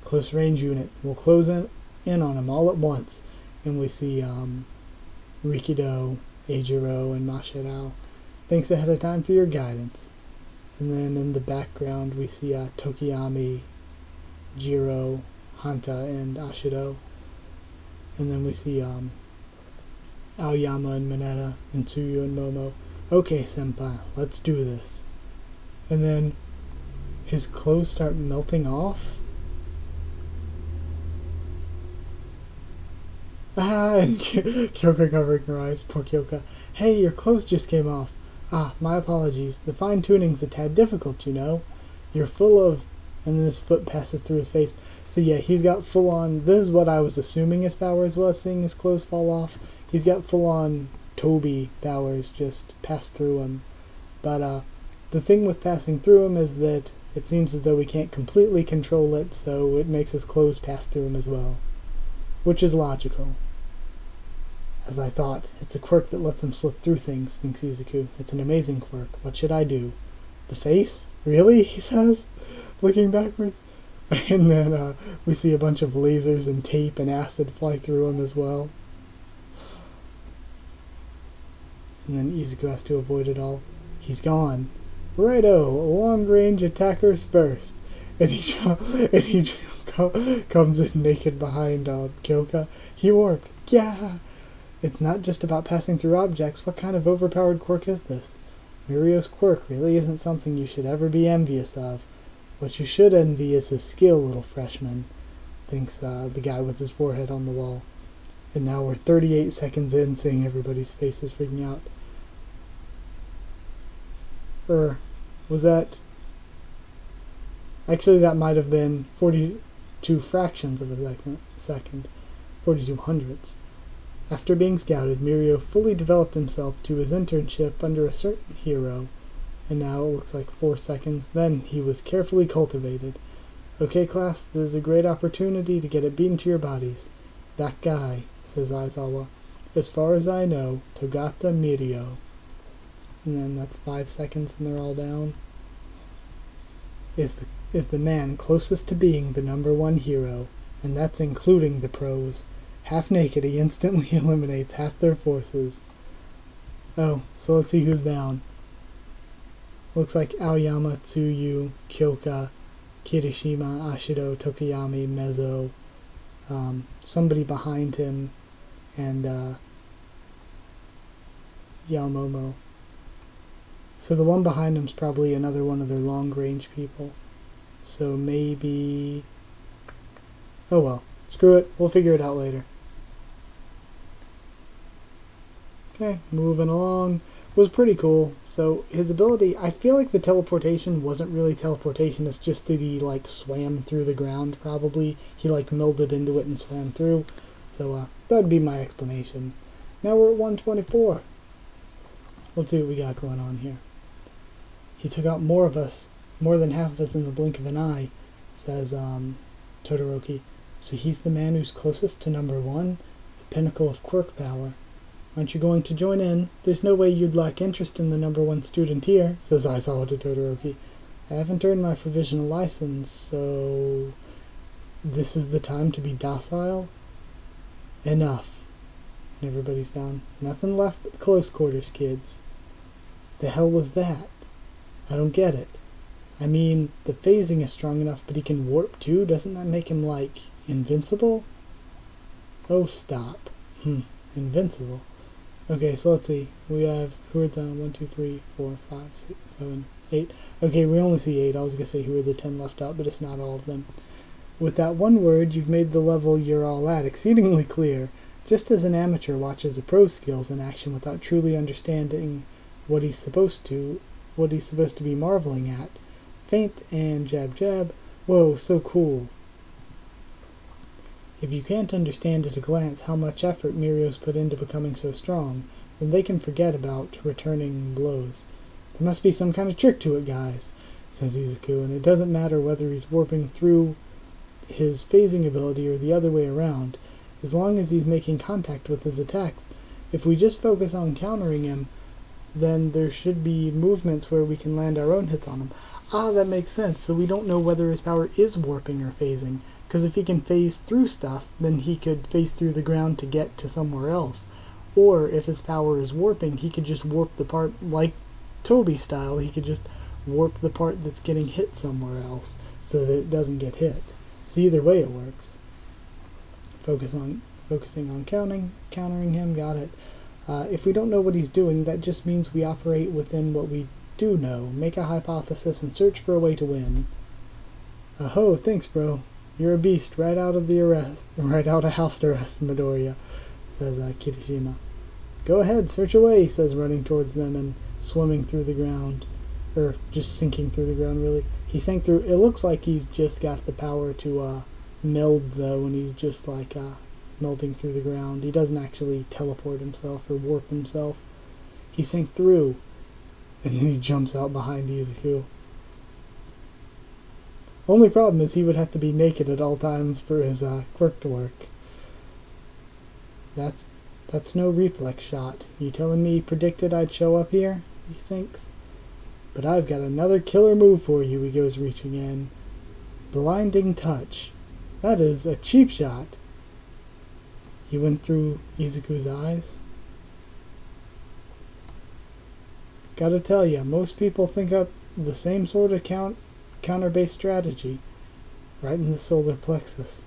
A: Close range unit. We'll close in on him all at once. And we see Rikido, Eijiro, and Mashirao. Thanks ahead of time for your guidance. And then in the background we see Tokiyami, Jiro, Hanta, and Ashido. And then we see Aoyama and Mineta, and Tsuyu and Momo. Okay, senpai, let's do this. And then his clothes start melting off. And Kyoka covering her eyes. Poor Kyoka. Hey, your clothes just came off. My apologies. The fine-tuning's a tad difficult, you know. You're full of... And then his foot passes through his face. So yeah, he's got full-on... This is what I was assuming his powers was, seeing his clothes fall off. He's got full-on Toby powers just pass through him. But the thing with passing through him is that it seems as though we can't completely control it, so it makes his clothes pass through him as well. Which is logical. As I thought, it's a quirk that lets him slip through things, thinks Izuku. It's an amazing quirk. What should I do? The face? Really? He says, looking backwards. And then we see a bunch of lasers and tape and acid fly through him as well. And then Izuku has to avoid it all. He's gone. Righto, long-range attackers first. And he comes in naked behind Kyoka. He warped. Yeah! It's not just about passing through objects. What kind of overpowered quirk is this? Mirio's quirk really isn't something you should ever be envious of. What you should envy is his skill, little freshman, thinks the guy with his forehead on the wall. And now we're 38 seconds in, seeing everybody's faces freaking out. Was that... Actually, that might have been 42 fractions of a second. 42 hundredths. After being scouted, Mirio fully developed himself to his internship under a certain hero, and now it looks like 4 seconds. Then he was carefully cultivated. Okay, class, this is a great opportunity to get it beaten to your bodies. That guy, says Aizawa. As far as I know, Togata Mirio. And then that's 5 seconds and they're all down. Is the man closest to being the #1 hero, and that's including the pros. Half naked, he instantly eliminates half their forces. Oh, so let's see who's down. Looks like Aoyama, Tsuyu, Kyoka, Kirishima, Ashido, Tokuyami, Mezzo, somebody behind him, and Yaomomo. So the one behind him's probably another one of their long-range people. So maybe... oh well, screw it, we'll figure it out later. Okay, moving along. Was pretty cool. So his ability, I feel like the teleportation wasn't really teleportation, it's just that he like swam through the ground probably. He like melded into it and swam through. So that would be my explanation. Now we're at 124. Let's see what we got going on here. He took out more than half of us in the blink of an eye, says Todoroki. So he's the man who's closest to number 1, the pinnacle of quirk power. Aren't you going to join in? There's no way you'd lack interest in the number 1 student here, says Aizawa to Todoroki. I haven't earned my provisional license, so... this is the time to be docile? Enough. And everybody's down. Nothing left but close quarters, kids. The hell was that? I don't get it. I mean, the phasing is strong enough, but he can warp too? Doesn't that make him, like, invincible? Oh, stop. Invincible. Okay, so let's see. We have, who are the 1, 2, 3, 4, 5, 6, 7, 8. Okay, we only see 8. I was going to say who are the 10 left out, but it's not all of them. With that one word, you've made the level you're all at exceedingly clear. Just as an amateur watches a pro's skills in action without truly understanding what he's supposed to be marveling at. Feint and jab jab. Whoa, so cool. If you can't understand at a glance how much effort Mirio's put into becoming so strong, then they can forget about returning blows. There must be some kind of trick to it, guys, says Izuku, and it doesn't matter whether he's warping through his phasing ability or the other way around, as long as he's making contact with his attacks. If we just focus on countering him, then there should be movements where we can land our own hits on him. Ah, that makes sense. So we don't know whether his power is warping or phasing. Because if he can phase through stuff, then he could phase through the ground to get to somewhere else. Or if his power is warping, he could just warp the part, like Toby style, he could just warp the part that's getting hit somewhere else so that it doesn't get hit. So either way it works. Focusing on countering him, got it. If we don't know what he's doing, that just means we operate within what we do know. Make a hypothesis and search for a way to win. Oh, thanks, bro. You're a beast, right out of house arrest, Midoriya, says Kirishima. Go ahead, search away, says running towards them and swimming through the ground. Or just sinking through the ground, really. He sank through, it looks like he's just got the power to meld, though, and he's just like melding through the ground. He doesn't actually teleport himself or warp himself. He sank through, and then he jumps out behind Izuku. Only problem is he would have to be naked at all times for his quirk to work. That's no reflex shot. You telling me he predicted I'd show up here? He thinks. But I've got another killer move for you, he goes reaching in. Blinding touch. That is a cheap shot. He went through Izuku's eyes. Gotta tell ya, most people think up the same sort of counter-based strategy, right in the solar plexus.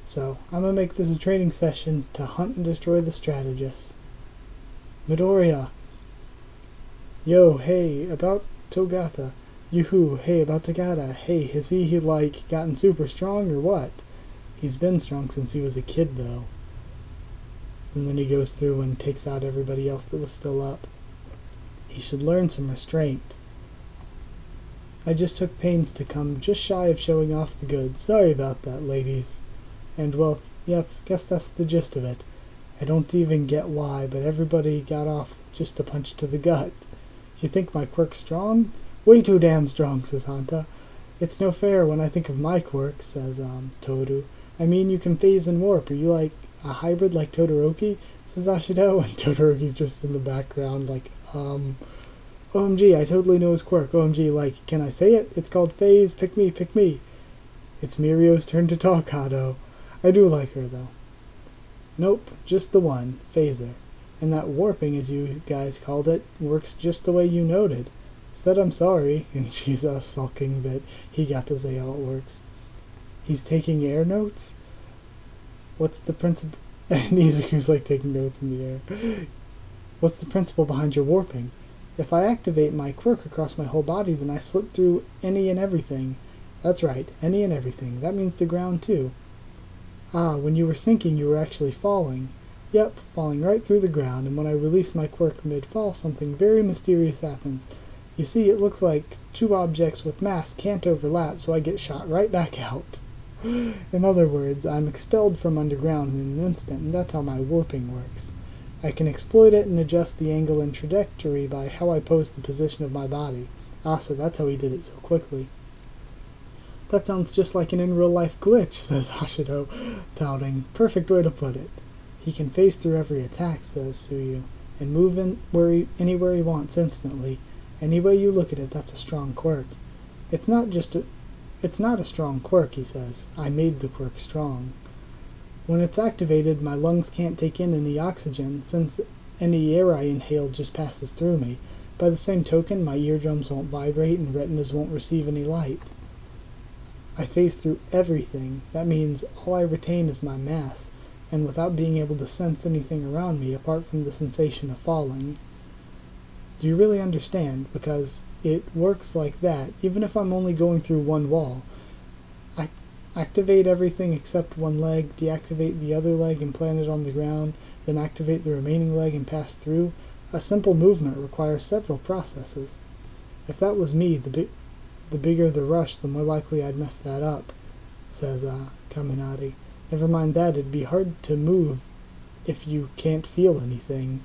A: So, I'm gonna make this a training session to hunt and destroy the strategists. Midoriya. Yo, hey, about Togata. Yoo-hoo, hey, about Tagata. Hey, has he, like, gotten super strong or what? He's been strong since he was a kid, though. And then he goes through and takes out everybody else that was still up. He should learn some restraint. I just took pains to come just shy of showing off the goods. Sorry about that, ladies. And, well, yep, guess that's the gist of it. I don't even get why, but everybody got off with just a punch to the gut. You think my quirk's strong? Way too damn strong, says Hanta. It's no fair when I think of my quirk, says Toru. I mean, you can phase and warp. Are you like a hybrid like Todoroki? Says Ashido, and Todoroki's just in the background like, OMG, I totally know his quirk. OMG, like, can I say it? It's called phase. Pick me, pick me. It's Mirio's turn to talk, Hado. I do like her, though. Nope, just the one, phaser. And that warping, as you guys called it, works just the way you noted. Said I'm sorry, and she's sulking that he got to say how it works. He's taking air notes? What's the principle? And Izuku's like taking notes in the air. What's the principle behind your warping? If I activate my quirk across my whole body, then I slip through any and everything. That's right, any and everything. That means the ground too. Ah, when you were sinking, you were actually falling. Yep, falling right through the ground, and when I release my quirk mid-fall, something very mysterious happens. You see, it looks like two objects with mass can't overlap, so I get shot right back out. In other words, I'm expelled from underground in an instant, and that's how my warping works. I can exploit it and adjust the angle and trajectory by how I pose the position of my body. Ah, so that's how he did it so quickly. That sounds just like an in-real-life glitch, says Hashido, pouting. Perfect way to put it. He can phase through every attack, says Suyu, and move anywhere he wants instantly. Any way you look at it, that's a strong quirk. It's not a strong quirk, he says. I made the quirk strong. When it's activated, my lungs can't take in any oxygen, since any air I inhale just passes through me. By the same token, my eardrums won't vibrate and retinas won't receive any light. I phase through everything. That means all I retain is my mass, and without being able to sense anything around me apart from the sensation of falling. Do you really understand? Because it works like that, even if I'm only going through one wall. Activate everything except one leg, deactivate the other leg and plant it on the ground, then activate the remaining leg and pass through. A simple movement requires several processes. If that was me, the bigger the rush, the more likely I'd mess that up, says Kaminari. Never mind that, it'd be hard to move if you can't feel anything,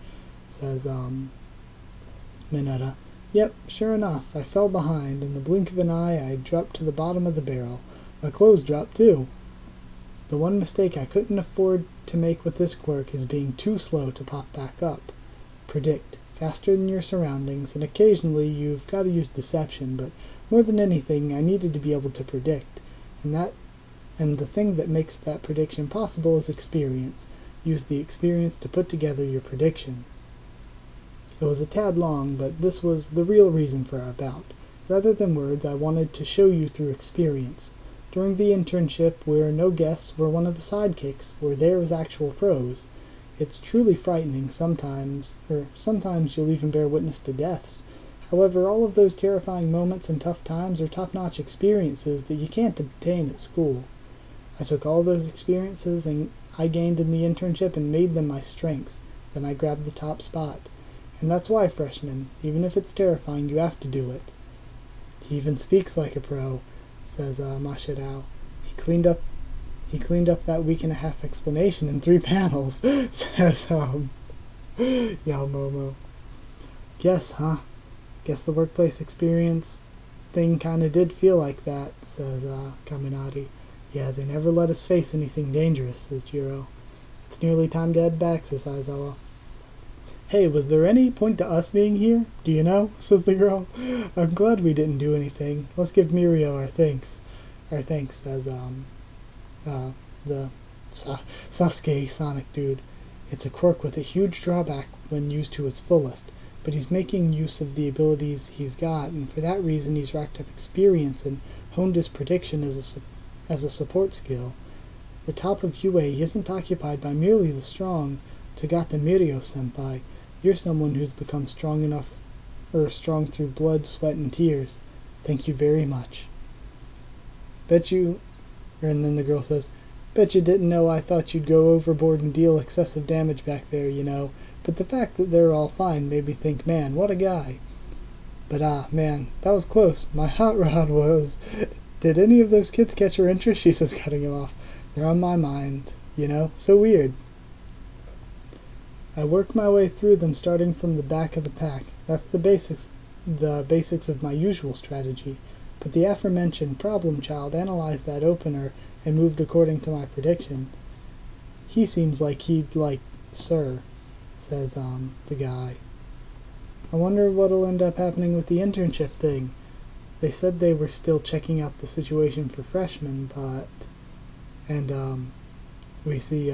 A: says Mineta. Yep, sure enough, I fell behind. In the blink of an eye, I dropped to the bottom of the barrel. My clothes dropped too. The one mistake I couldn't afford to make with this quirk is being too slow to pop back up. Predict, faster than your surroundings, and occasionally you've got to use deception, but more than anything, I needed to be able to predict, and the thing that makes that prediction possible is experience. Use the experience to put together your prediction. It was a tad long, but this was the real reason for our bout. Rather than words, I wanted to show you through experience. During the internship, where no guests were one of the sidekicks, where there was actual pros. It's truly frightening sometimes you'll even bear witness to deaths. However, all of those terrifying moments and tough times are top-notch experiences that you can't obtain at school. I took all those experiences I gained in the internship and made them my strengths. Then I grabbed the top spot. And that's why, freshmen, even if it's terrifying, you have to do it. He even speaks like a pro, says Mashirao. He cleaned up that week-and-a-half explanation in 3 panels, says Yaomomo. Guess, huh? Guess the workplace experience thing kinda did feel like that, says Kaminari. Yeah, they never let us face anything dangerous, says Jiro. It's nearly time to head back, says Aizawa. Hey, was there any point to us being here? Do you know? Says the girl. I'm glad we didn't do anything. Let's give Mirio our thanks. Our thanks, says the Sasuke Sonic dude. It's a quirk with a huge drawback when used to its fullest, but he's making use of the abilities he's got, and for that reason he's racked up experience and honed his prediction as a support skill. The top of UA isn't occupied by merely the strong. Togata Mirio-senpai, you're someone who's become strong through blood, sweat, and tears. Thank you very much. And then the girl says, bet you didn't know I thought you'd go overboard and deal excessive damage back there, you know. But the fact that they're all fine made me think, man, what a guy. But man, that was close. My hot rod was... Did any of those kids catch your interest? She says, cutting him off. They're on my mind, you know, so weird. I work my way through them starting from the back of the pack. That's the basics of my usual strategy. But the aforementioned problem child analyzed that opener and moved according to my prediction. He seems like he'd like, sir, says the guy. I wonder what'll end up happening with the internship thing. They said they were still checking out the situation for freshmen, but... And we see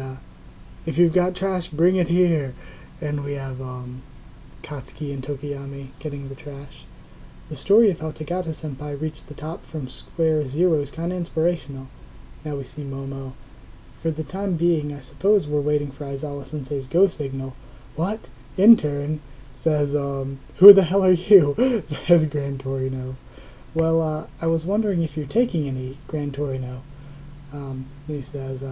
A: If you've got trash, bring it here. And we have Katsuki and Tokiyami getting the trash. The story of how Tagata-senpai reached the top from Square Zero is kinda inspirational. Now we see Momo. For the time being, I suppose we're waiting for Aizawa-sensei's go signal. What? Intern? Says, who the hell are you? Says Gran Torino. Well, I was wondering if you're taking any, Gran Torino. He says,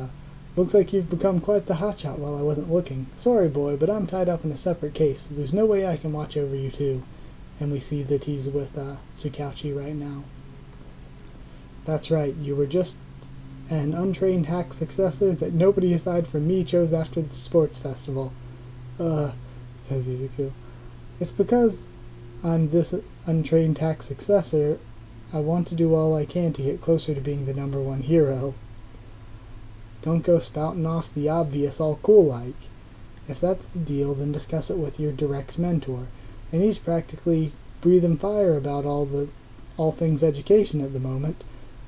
A: looks like you've become quite the hotshot while I wasn't looking. Sorry, boy, but I'm tied up in a separate case. There's no way I can watch over you two. And we see that he's with Tsukauchi right now. That's right, you were just an untrained hack successor that nobody aside from me chose after the sports festival. Says Izuku. It's because I'm this untrained hack successor, I want to do all I can to get closer to being the #1 hero. Don't go spouting off the obvious all cool like. If that's the deal, then discuss it with your direct mentor. And he's practically breathing fire about all things education at the moment.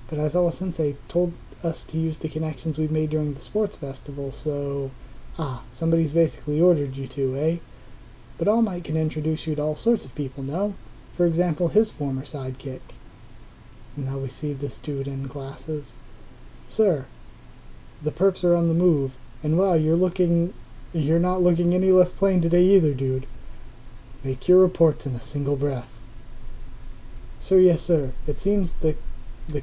A: But Aizawa-sensei told us to use the connections we made during the sports festival, so... somebody's basically ordered you to, eh? But All Might can introduce you to all sorts of people, no? For example, his former sidekick. And now we see this dude in glasses. Sir, the perps are on the move, and wow, you're not looking any less plain today either, dude. Make your reports in a single breath. Sir, yes, sir. It seems the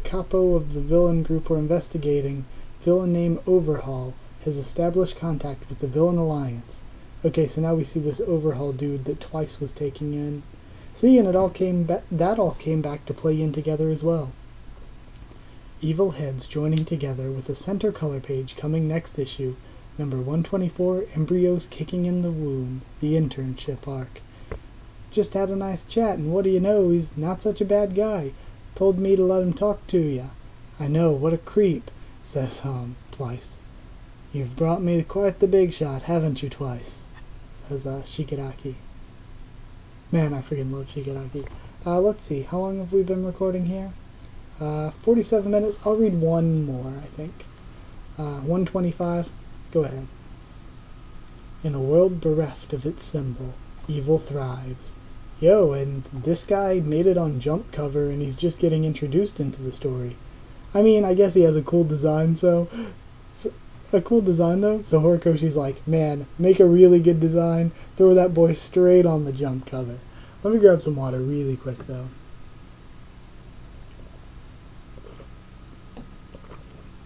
A: capo of the villain group we're investigating, villain named Overhaul, has established contact with the Villain Alliance. Okay, so now we see this Overhaul dude that Twice was taking in. See, and that all came back to play in together as well. Evil heads joining together with a center color page coming next issue, number 124, Embryos Kicking in the Womb, the internship arc. Just had a nice chat, and what do you know, he's not such a bad guy. Told me to let him talk to ya. I know, what a creep, says Twice. You've brought me quite the big shot, haven't you, Twice? Says Shigaraki. Man, I freaking love Shigaraki. Let's see, how long have we been recording here? 47 minutes. I'll read one more, I think. 125. Go ahead. In a world bereft of its symbol, evil thrives. Yo, and this guy made it on Jump cover, and he's just getting introduced into the story. I mean, I guess he has a cool design, so Horikoshi's like, man, make a really good design, throw that boy straight on the Jump cover. Let me grab some water really quick, though.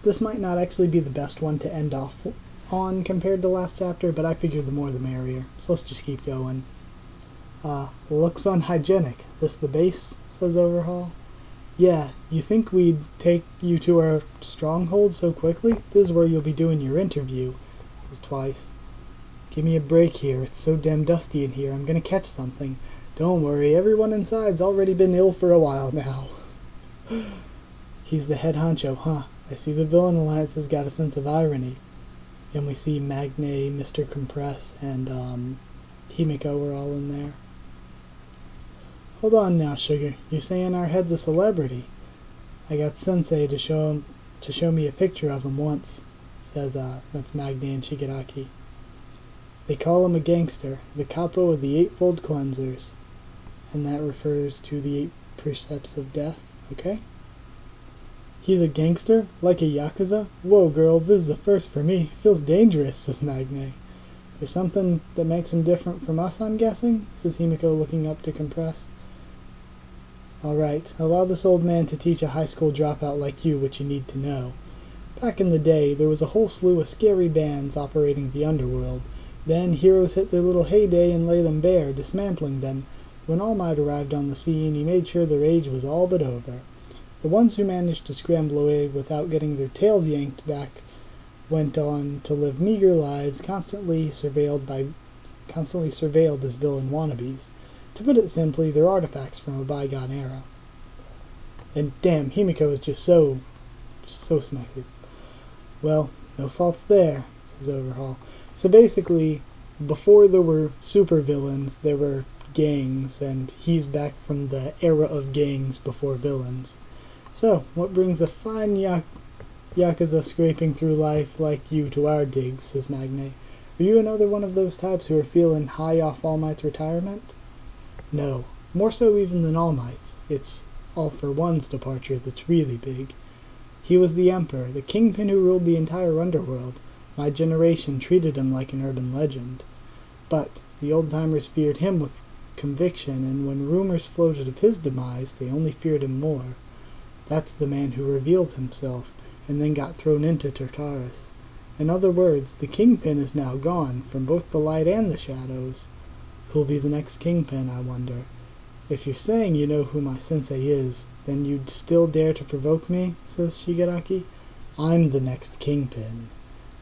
A: This might not actually be the best one to end off on compared to last chapter, but I figure the more the merrier, so let's just keep going. Looks unhygienic. This the base, says Overhaul. Yeah, you think we'd take you to our stronghold so quickly? This is where you'll be doing your interview, says Twice. Give me a break here, it's so damn dusty in here, I'm gonna catch something. Don't worry, everyone inside's already been ill for a while now. He's the head honcho, huh? I see the Villain Alliance has got a sense of irony. And we see Magne, Mr. Compress, and Himiko are all in there. Hold on now, Sugar. You're saying our head's a celebrity. I got Sensei to show me a picture of him once, says that's Magne and Shigaraki. They call him a gangster, the capo of the Eightfold Cleansers. And that refers to the 8 precepts of death, okay? He's a gangster? Like a Yakuza? Whoa, girl, this is a first for me. Feels dangerous, says Magne. There's something that makes him different from us, I'm guessing, says Himiko, looking up to Compress. Alright, allow this old man to teach a high school dropout like you what you need to know. Back in the day, there was a whole slew of scary bands operating the underworld. Then, heroes hit their little heyday and laid them bare, dismantling them. When All Might arrived on the scene, he made sure their age was all but over. The ones who managed to scramble away without getting their tails yanked back went on to live meager lives, constantly surveilled as villain wannabes. To put it simply, they're artifacts from a bygone era. And damn, Himiko is just so smexy. Well, no faults there, says Overhaul. So basically, before there were supervillains, there were gangs, and he's back from the era of gangs before villains. So, what brings a fine Yakuza scraping through life like you to our digs, says Magne. Are you another one of those types who are feeling high off All Might's retirement? No, more so even than All Might's. It's All for One's departure that's really big. He was the emperor, the kingpin who ruled the entire underworld. My generation treated him like an urban legend. But the old-timers feared him with conviction, and when rumors floated of his demise, they only feared him more. That's the man who revealed himself, and then got thrown into Tartarus. In other words, the kingpin is now gone, from both the light and the shadows. Who'll be the next kingpin, I wonder? If you're saying you know who my sensei is, then you'd still dare to provoke me, says Shigaraki. I'm the next kingpin.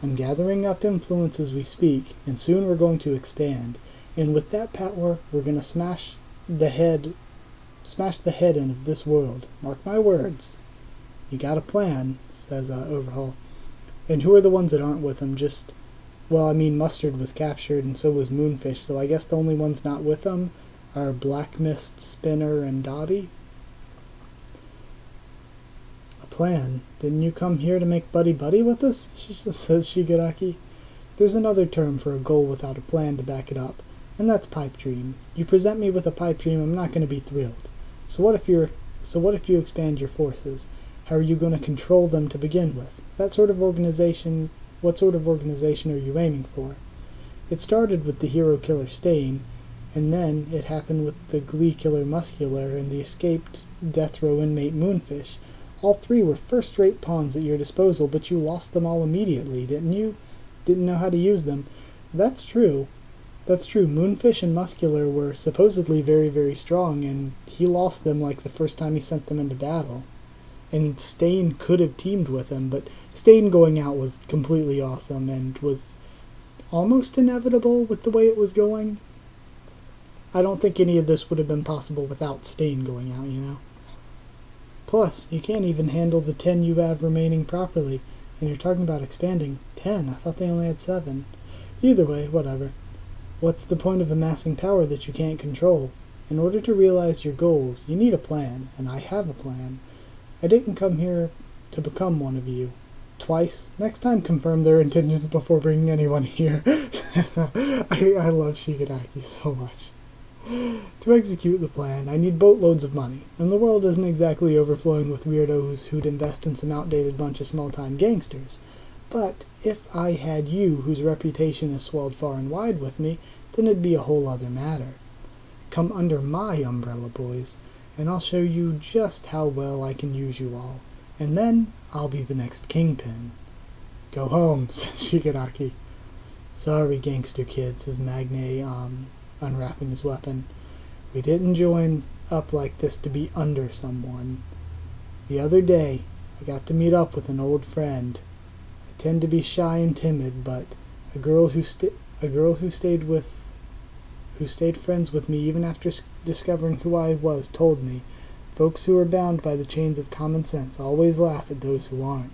A: I'm gathering up influence as we speak, and soon we're going to expand. And with that power, we're going to smash the head in of this world. Mark my words. You got a plan, says Overhaul. And who are the ones that aren't with him? Mustard was captured, and so was Moonfish, so I guess the only ones not with him are Black Mist, Spinner, and Dobby? A plan? Didn't you come here to make buddy-buddy with us? Says Shigaraki. There's another term for a goal without a plan to back it up, and that's pipe dream. You present me with a pipe dream, I'm not going to be thrilled. So what if you expand your forces? How are you going to control them to begin with? What sort of organization are you aiming for? It started with the hero killer Stain, and then it happened with the glee killer Muscular and the escaped death row inmate Moonfish. All three were first-rate pawns at your disposal, but you lost them all immediately, didn't you? Didn't know how to use them. That's true. Moonfish and Muscular were supposedly very, very strong, and he lost them like the first time he sent them into battle. And Stain could have teamed with him, but Stain going out was completely awesome and was almost inevitable with the way it was going. I don't think any of this would have been possible without Stain going out, you know? Plus, you can't even handle the 10 you have remaining properly, and you're talking about expanding 10. I thought they only had 7. Either way, whatever. What's the point of amassing power that you can't control? In order to realize your goals, you need a plan, and I have a plan. I didn't come here to become one of you. Twice. Next time confirm their intentions before bringing anyone here. I love Shigaraki so much. To execute the plan, I need boatloads of money, and the world isn't exactly overflowing with weirdos who'd invest in some outdated bunch of small-time gangsters. But if I had you, whose reputation has swelled far and wide with me, then it'd be a whole other matter. Come under my umbrella, boys, and I'll show you just how well I can use you all, and then I'll be the next kingpin. Go home, says Shigaraki. Sorry, gangster kid, says Magne, unwrapping his weapon. We didn't join up like this to be under someone. The other day, I got to meet up with an old friend. I tend to be shy and timid, but a girl who stayed friends with me even after discovering who I was told me, folks who are bound by the chains of common sense always laugh at those who aren't.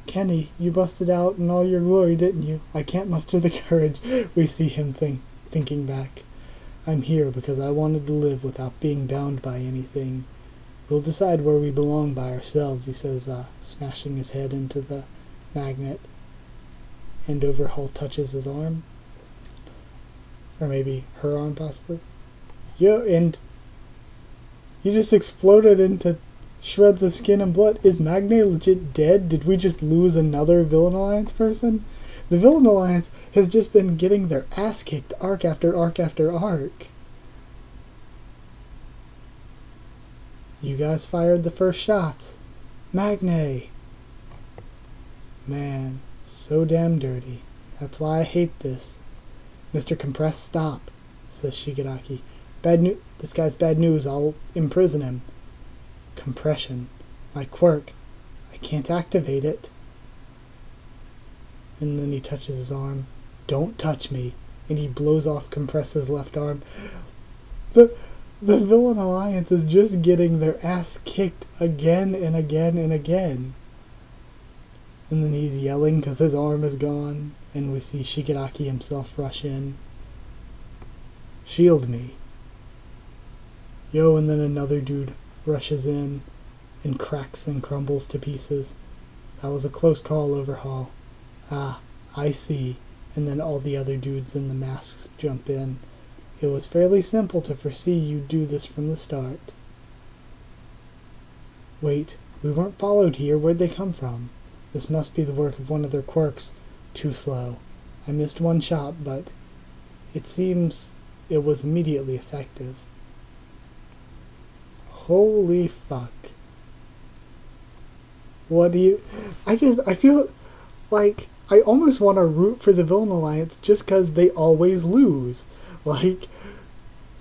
A: Kenny, you busted out in all your glory, didn't you? I can't muster the courage. We see him thinking back. I'm here because I wanted to live without being bound by anything. We'll decide where we belong by ourselves, he says, smashing his head into the magnet. And Overhaul touches his arm. Or maybe her arm, possibly. Yeah, and you just exploded into shreds of skin and blood. Is Magne legit dead? Did we just lose another Villain Alliance person? The Villain Alliance has just been getting their ass kicked arc after arc after arc. You guys fired the first shots. Magne! Man, so damn dirty. That's why I hate this. Mr. Compress, stop, says Shigaraki. This guy's bad news. I'll imprison him. Compression. My quirk. I can't activate it. And then he touches his arm. Don't touch me. And he blows off Compress's left arm. The Villain Alliance is just getting their ass kicked again and again and again. And then he's yelling because his arm is gone. And we see Shigaraki himself rush in. Shield me. Yo, and then another dude rushes in and cracks and crumbles to pieces. That was a close call, Overhaul. Ah, I see. And then all the other dudes in the masks jump in. It was fairly simple to foresee you'd do this from the start. Wait, we weren't followed here. Where'd they come from? This must be the work of one of their quirks. Too slow. I missed one shot, but it seems it was immediately effective. Holy fuck. What do you... I feel like I almost want to root for the Villain Alliance just because they always lose. Like,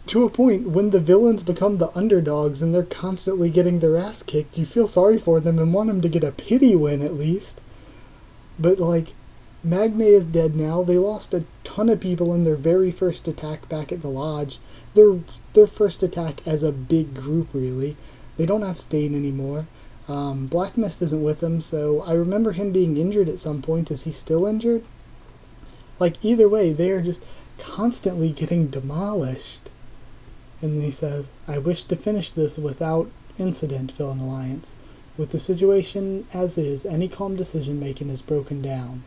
A: to a point, when the villains become the underdogs and they're constantly getting their ass kicked, you feel sorry for them and want them to get a pity win at least. But, like, Magme is dead now. They lost a ton of people in their very first attack back at the lodge. Their first attack as a big group, really. They don't have Stain anymore. Black Mist isn't with him, so I remember him being injured at some point. Is he still injured? Like, either way, they are just constantly getting demolished. And then he says, I wish to finish this without incident, Villain Alliance. With the situation as is, any calm decision-making is broken down.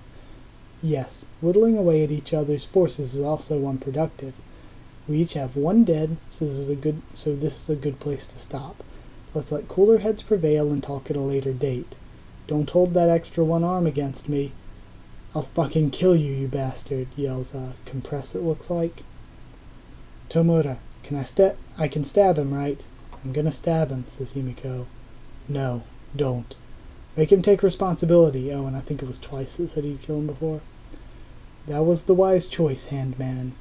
A: Yes, whittling away at each other's forces is also unproductive. We each have one dead, so this is a good place to stop. Let's let cooler heads prevail and talk at a later date. Don't hold that extra one arm against me. I'll fucking kill you, you bastard, yells Compress, it looks like. Tomura, I can stab him, right? I'm gonna stab him, says Himiko. No, don't. Make him take responsibility. Oh, and I think it was twice that said he'd kill him before. That was the wise choice, Handman.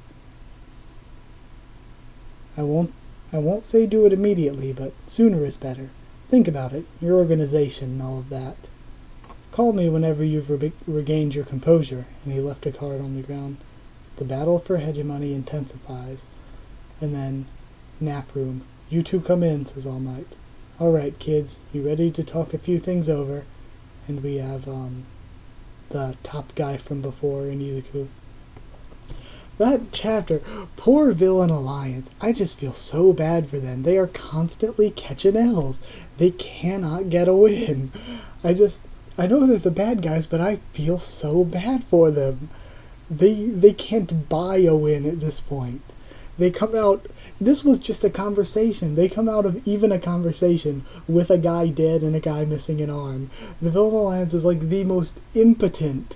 A: I won't say do it immediately, but sooner is better. Think about it, your organization and all of that. Call me whenever you've regained your composure, and he left a card on the ground. The battle for hegemony intensifies. And then, nap room. You two come in, says All Might. Alright, kids, you ready to talk a few things over? And we have, the top guy from before in Izuku. That chapter, poor Villain Alliance. I just feel so bad for them. They are constantly catching L's. They cannot get a win. I know they're the bad guys, but I feel so bad for them. They can't buy a win at this point. They come out, this was just a conversation. They come out of even a conversation with a guy dead and a guy missing an arm. The Villain Alliance is like the most impotent,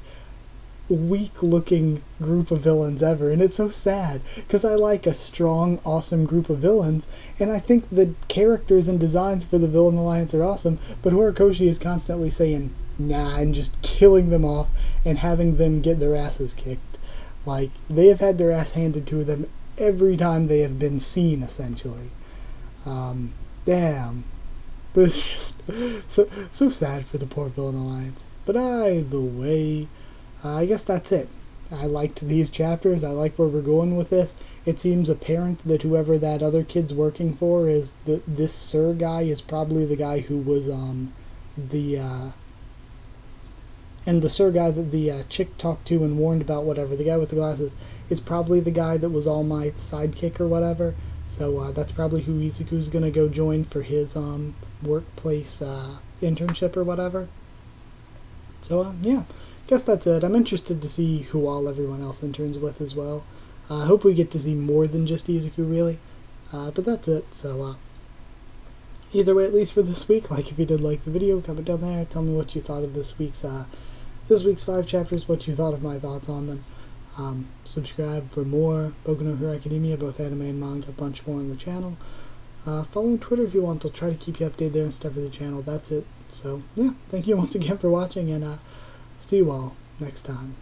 A: weak-looking group of villains ever, and it's so sad, because I like a strong, awesome group of villains, and I think the characters and designs for the Villain Alliance are awesome, but Horikoshi is constantly saying, nah, and just killing them off, and having them get their asses kicked. Like, they have had their ass handed to them every time they have been seen, essentially. Damn. It's just so sad for the poor Villain Alliance. But either way, I guess that's it. I liked these chapters. I like where we're going with this. It seems apparent that whoever that other kid's working for is this Sir guy is probably the guy who was and the Sir guy that the chick talked to and warned about whatever, the guy with the glasses, is probably the guy that was All Might's sidekick or whatever. So that's probably who Izuku's gonna go join for his workplace internship or whatever. So yeah, guess that's it. I'm interested to see who all everyone else interns with as well. I hope we get to see more than just Izuku, really. But that's it. So either way, at least for this week, like if you did like the video, comment down there. Tell me what you thought of this week's 5 chapters, what you thought of my thoughts on them. Subscribe for more Boku no Hero Academia, both anime and manga, a bunch more on the channel. Follow on Twitter if you want. I'll try to keep you updated there and stuff for the channel. That's it. So yeah, thank you once again for watching, and see you all next time.